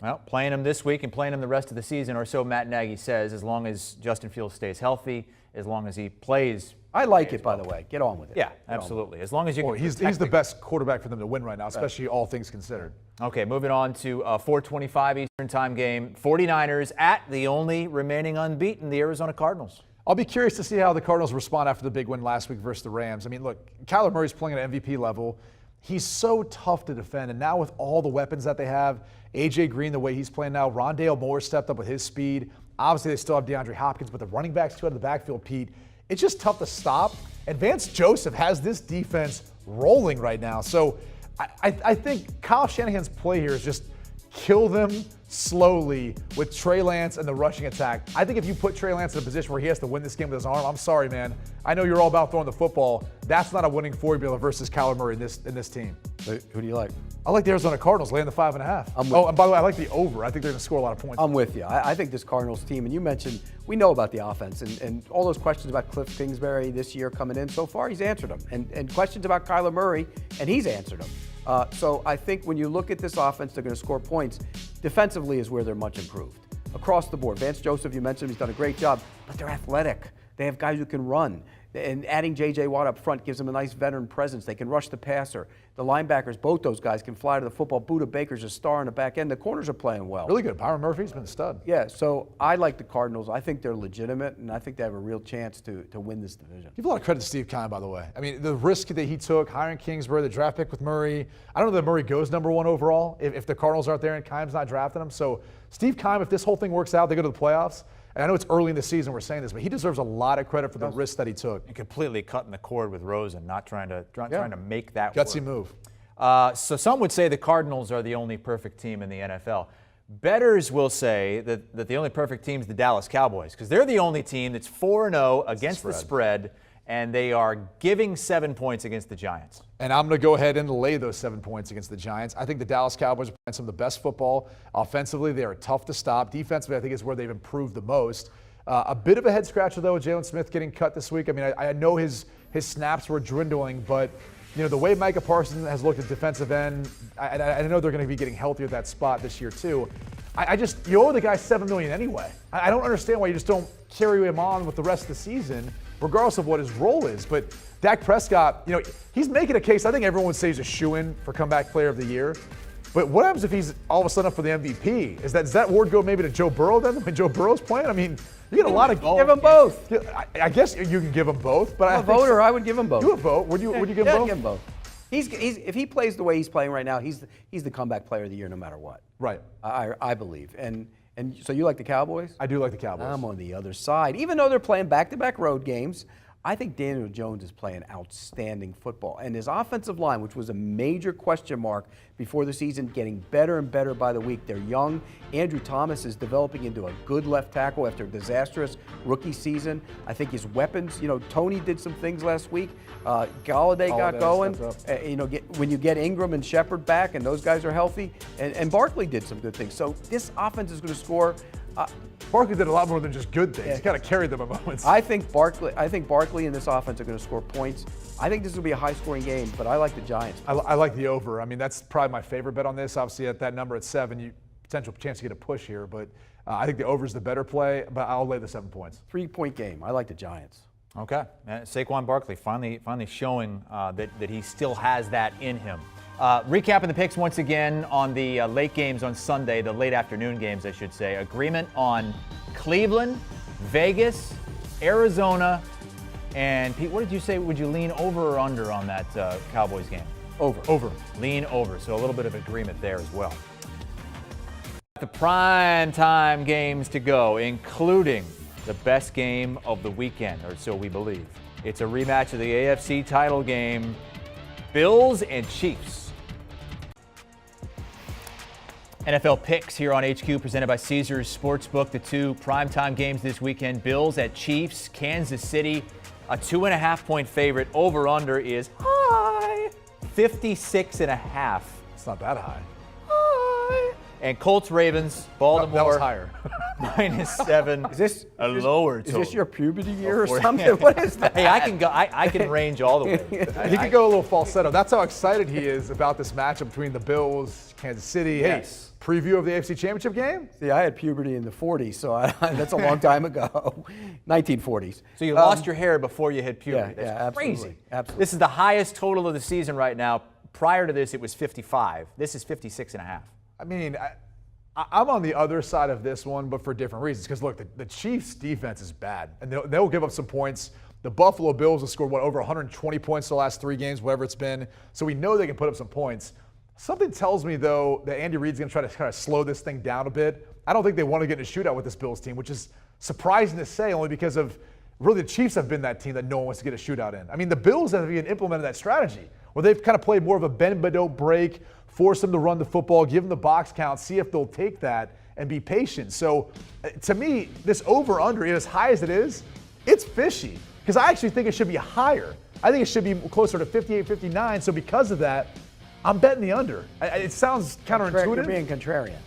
Well, playing him this week and playing him the rest of the season, or so Matt Nagy says, as long as Justin Fields stays healthy, as long as he plays. I like it, by the way. Get on with it. Yeah, absolutely. As long as you can. he's the best quarterback for them to win right now, especially all things considered. Okay, moving on to a 4:25 Eastern time game. 49ers at the only remaining unbeaten, the Arizona Cardinals. I'll be curious to see how the Cardinals respond after the big win last week versus the Rams. I mean, look, Kyler Murray's playing at MVP level. He's so tough to defend, and now with all the weapons that they have, A.J. Green, the way he's playing now, Rondale Moore stepped up with his speed. Obviously, they still have DeAndre Hopkins, but the running backs too out of the backfield, Pete, it's just tough to stop. And Vance Joseph has this defense rolling right now. So I think Kyle Shanahan's play here is just kill them slowly with Trey Lance and the rushing attack. I think if you put Trey Lance in a position where he has to win this game with his arm, I'm sorry, man. I know you're all about throwing the football. That's not a winning formula versus Kyler Murray in this team. Who do you like? I like the Arizona Cardinals laying the 5.5. And by the way, I like the over. I think they're going to score a lot of points. I'm with you. I think this Cardinals team, and you mentioned, we know about the offense, and all those questions about Cliff Kingsbury this year coming in, so far he's answered them. And questions about Kyler Murray, and he's answered them. So I think when you look at this offense, they're going to score points. Defensively is where they're much improved. Across the board. Vance Joseph, you mentioned, he's done a great job, but they're athletic. They have guys who can run. And adding J.J. Watt up front gives them a nice veteran presence. They can rush the passer. The linebackers, both those guys, can fly to the football. Buda Baker's a star in the back end. The corners are playing well. Really good. Byron Murphy's been a stud. Yeah, so I like the Cardinals. I think they're legitimate, and I think they have a real chance to win this division. Give a lot of credit to Steve Keim, by the way. I mean, the risk that he took, hiring Kingsbury, the draft pick with Murray. I don't know that Murray goes number one overall if the Cardinals aren't there and Keim's not drafting him. So Steve Keim, if this whole thing works out, they go to the playoffs. And I know it's early in the season we're saying this, but he deserves a lot of credit for the risk that he took. And completely cutting the cord with Rosen, not trying to make that Gutsy work. move. So some would say the Cardinals are the only perfect team in the NFL. Bettors will say that the only perfect team is the Dallas Cowboys, because they're the only team that's 4-0 against the spread, and they are giving 7 points against the Giants. And I'm going to go ahead and lay those 7 points against the Giants. I think the Dallas Cowboys are playing some of the best football. Offensively, they are tough to stop. Defensively, I think is where they've improved the most. A bit of a head scratcher, though, with Jalen Smith getting cut this week. I mean, I know his snaps were dwindling, but you know the way Micah Parsons has looked at defensive end, I know they're going to be getting healthier at that spot this year too. You owe the guy $7 million anyway. I don't understand why you just don't carry him on with the rest of the season, regardless of what his role is. But Dak Prescott, you know, he's making a case. I think everyone would say he's a shoo-in for comeback player of the year. But what happens if he's all of a sudden up for the MVP? Does that award go maybe to Joe Burrow then when Joe Burrow's playing? I mean, you get a lot of. Give them both. I guess you can give them both, but I'm a voter. I would give them both. You would vote? Would you give them both? I'd give them both. If he plays the way he's playing right now, he's the comeback player of the year no matter what. Right. I believe. And so you like the Cowboys? I do like the Cowboys. I'm on the other side. Even though they're playing back-to-back road games, I think Daniel Jones is playing outstanding football. And his offensive line, which was a major question mark before the season, getting better and better by the week. They're young. Andrew Thomas is developing into a good left tackle after a disastrous rookie season. I think his weapons, Tony did some things last week. Galladay got going. When you get Ingram and Shepard back and those guys are healthy, and Barkley did some good things. So this offense is going to score. Barkley did a lot more than just good things. He kind of carried them at moments. I think Barkley and this offense are going to score points. I think this will be a high-scoring game, but I like the Giants. I like the over. I mean, that's probably my favorite bet on this. Obviously, at that number at 7, potential chance to get a push here, but I think the over is the better play. But I'll lay the 7 points. 3-point game. I like the Giants. Okay, Saquon Barkley finally showing that he still has that in him. Recapping the picks once again on the late games on Sunday, the late afternoon games, I should say. Agreement on Cleveland Vegas, Arizona, and Pete, what did you say? Would you lean over or under on that Cowboys game? Over. Lean over, so a little bit of agreement there as well. The prime time games to go, including the best game of the weekend, or so we believe. It's a rematch of the AFC title game, Bills and Chiefs. NFL picks here on HQ presented by Caesars Sportsbook. The two primetime games this weekend, Bills at Chiefs, Kansas City, a 2.5-point favorite. Over-under is high, 56.5. It's not that high. And Colts Ravens, Baltimore. That was higher. -7. Is this lower Is total? this your puberty year or something? What is that? Hey, I can go. I can range all the way. He could go a little falsetto. That's how excited he is about this matchup between the Bills, Kansas City. Yes. Hey, preview of the AFC Championship game? See, I had puberty in the 40s, so that's a long time ago. 1940s. So you lost your hair before you hit puberty. Yeah, That's absolutely. crazy. Absolutely. This is the highest total of the season right now. Prior to this, it was 55. This is 56.5. I mean, I'm on the other side of this one, but for different reasons. Because, look, the Chiefs' defense is bad, and they'll give up some points. The Buffalo Bills have scored, over 120 points the last 3 games, whatever it's been. So we know they can put up some points. Something tells me, though, that Andy Reid's going to try to kind of slow this thing down a bit. I don't think they want to get in a shootout with this Bills team, which is surprising to say only because of really the Chiefs have been that team that no one wants to get a shootout in. I mean, the Bills have even implemented that strategy where they've kind of played more of a bend but don't break, force them to run the football, give them the box count, see if they'll take that and be patient. So to me, this over-under, as high as it is, it's fishy because I actually think it should be higher. I think it should be closer to 58, 59. So because of that, I'm betting the under. It sounds counterintuitive. You're being contrarian.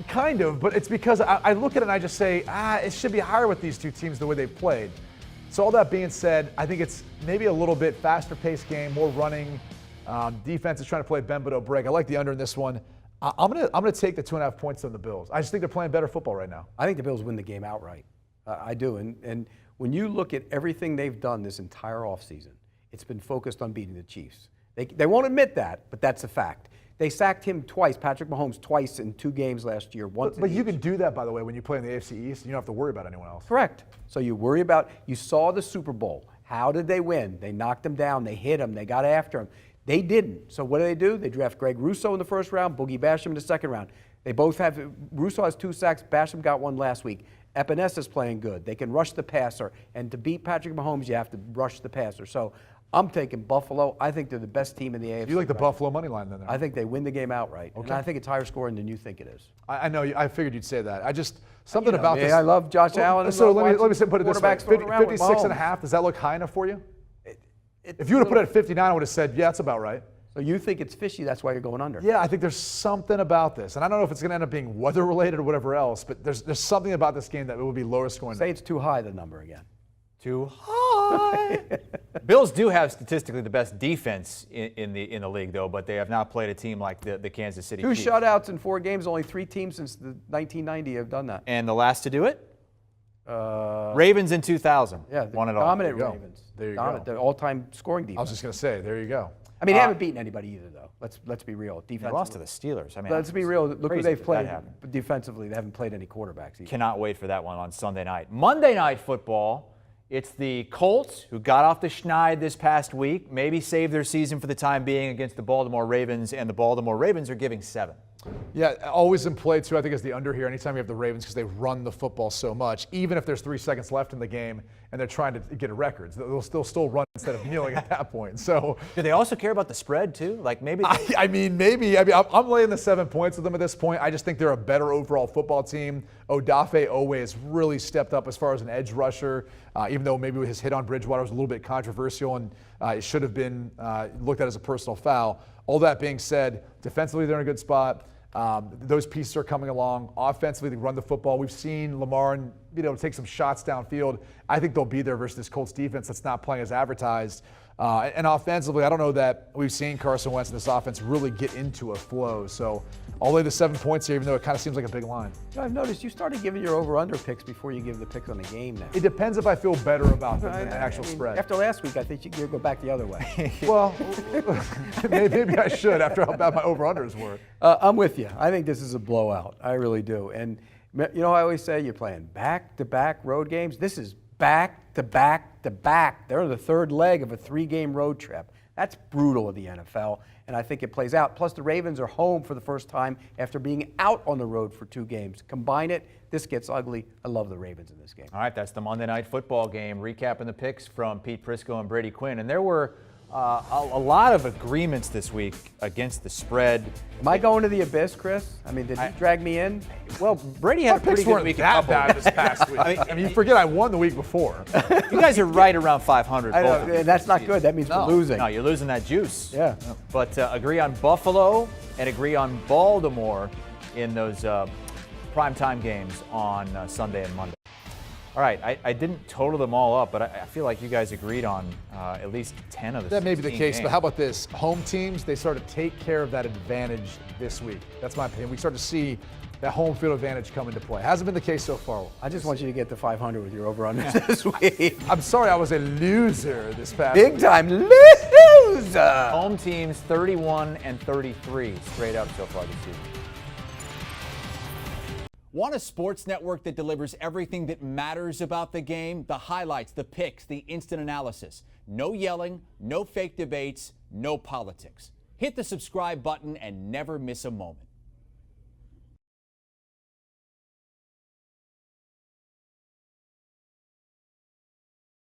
Kind of, but it's because I look at it and I just say, it should be higher with these two teams the way they've played. So all that being said, I think it's maybe a little bit faster-paced game, more running. Defense is trying to play bend but don't break. I like the under in this one. I'm gonna take the 2.5 points on the Bills. I just think they're playing better football right now. I think the Bills win the game outright. I do. And when you look at everything they've done this entire offseason, it's been focused on beating the Chiefs. They won't admit that, but that's a fact. They sacked him twice, Patrick Mahomes twice in 2 games last year. But you can do that, by the way, when you play in the AFC East. You don't have to worry about anyone else. Correct. So you saw the Super Bowl. How did they win? They knocked him down. They hit him. They got after him. They didn't. So what do? They draft Greg Russo in the first round, Boogie Basham in the second round. They both have, Russo has 2 sacks, Basham got 1 last week. Epenesa's playing good. They can rush the passer. And to beat Patrick Mahomes, you have to rush the passer. So I'm taking Buffalo. I think they're the best team in the AFC. You like the Buffalo money line then? I think they win the game outright. Okay. And I think it's higher scoring than you think it is. I know. I figured you'd say that. I just something about this. I love Josh Allen. So let me put it this way: 56.5. Does that look high enough for you? If you would have put it at 59, I would have said, yeah, that's about right. So you think it's fishy, that's why you're going under? Yeah, I think there's something about this. And I don't know if it's going to end up being weather-related or whatever else, but there's something about this game that it would be lower scoring. Say it's too high, the number again. Too high. Bills do have statistically the best defense in the league, though, but they have not played a team like the Kansas City 2 Chiefs. shutouts in 4 games, only 3 teams since the 1990 have done that. And the last to do it? Ravens in 2000. Yeah, won it all. dominant There you go. Ravens. There you dominant. go. They're all-time scoring defense. I was just going to say, there you go. I mean, they haven't beaten anybody either, though. Let's be real. They Defensively. lost to the Steelers. I mean, Let's be real. Look who crazy they've that played happened. defensively. They haven't played any quarterbacks either. Cannot wait for that one on Sunday night. Monday Night Football. It's the Colts, who got off the schneid this past week, maybe save their season for the time being against the Baltimore Ravens, and the Baltimore Ravens are giving 7. Yeah, always in play, too, I think, is the under here anytime you have the Ravens because they run the football so much. Even if there's 3 seconds left in the game and they're trying to get a record, they'll still run instead of kneeling at that point. So, Do they also care about the spread, too? Like maybe maybe. I'm laying the 7 points with them at this point. I just think they're a better overall football team. Odafe Owe has really stepped up as far as an edge rusher, even though maybe his hit on Bridgewater was a little bit controversial and it should have been looked at as a personal foul. All that being said, defensively they're in a good spot. Those pieces are coming along. Offensively, they run the football. We've seen Lamar take some shots downfield. I think they'll be there versus this Colts defense that's not playing as advertised. And offensively, I don't know that we've seen Carson Wentz and this offense really get into a flow. So I'll lay the 7 points here, even though it kind of seems like a big line. I've noticed you started giving your over-under picks before you give the picks on the game now. It depends if I feel better about them than the actual spread. After last week, I think you'll go back the other way. Well, maybe I should after how bad my over-unders were. I'm with you. I think this is a blowout. I really do. And You know, I always say you're playing back-to-back road games. This is back-to-back-to-back. They're on the third leg of a 3-game road trip. That's brutal in the NFL, and I think it plays out. Plus, the Ravens are home for the first time after being out on the road for 2 games. Combine it, this gets ugly. I love the Ravens in this game. All right, that's the Monday Night Football game. Recapping the picks from Pete Prisco and Brady Quinn. And there were a lot of agreements this week against the spread. Am I going to the abyss, Chris? I mean, did you drag me in? Well, Brady had a pretty Picks good weren't week. that bad this past week. I mean, you forget I won the week before. You guys are right around 500. I both of know, you. and that's not good. That means we're losing. No, you're losing that juice. Yeah. But agree on Buffalo and agree on Baltimore in those primetime games on Sunday and Monday. All right, I didn't total them all up, but I feel like you guys agreed on at least 10 of the That may be the 16 case, games. but how about this? Home teams, they start to take care of that advantage this week. That's my opinion. We start to see that home field advantage come into play. Hasn't been the case so far. I just want you to get to 500 with your over-under this week. I'm sorry I was a loser this past week. Big time loser. Home teams 31 and 33 straight up so far this season. Want a sports network that delivers everything that matters about the game? The highlights, the picks, the instant analysis. No yelling, no fake debates, no politics. Hit the subscribe button and never miss a moment.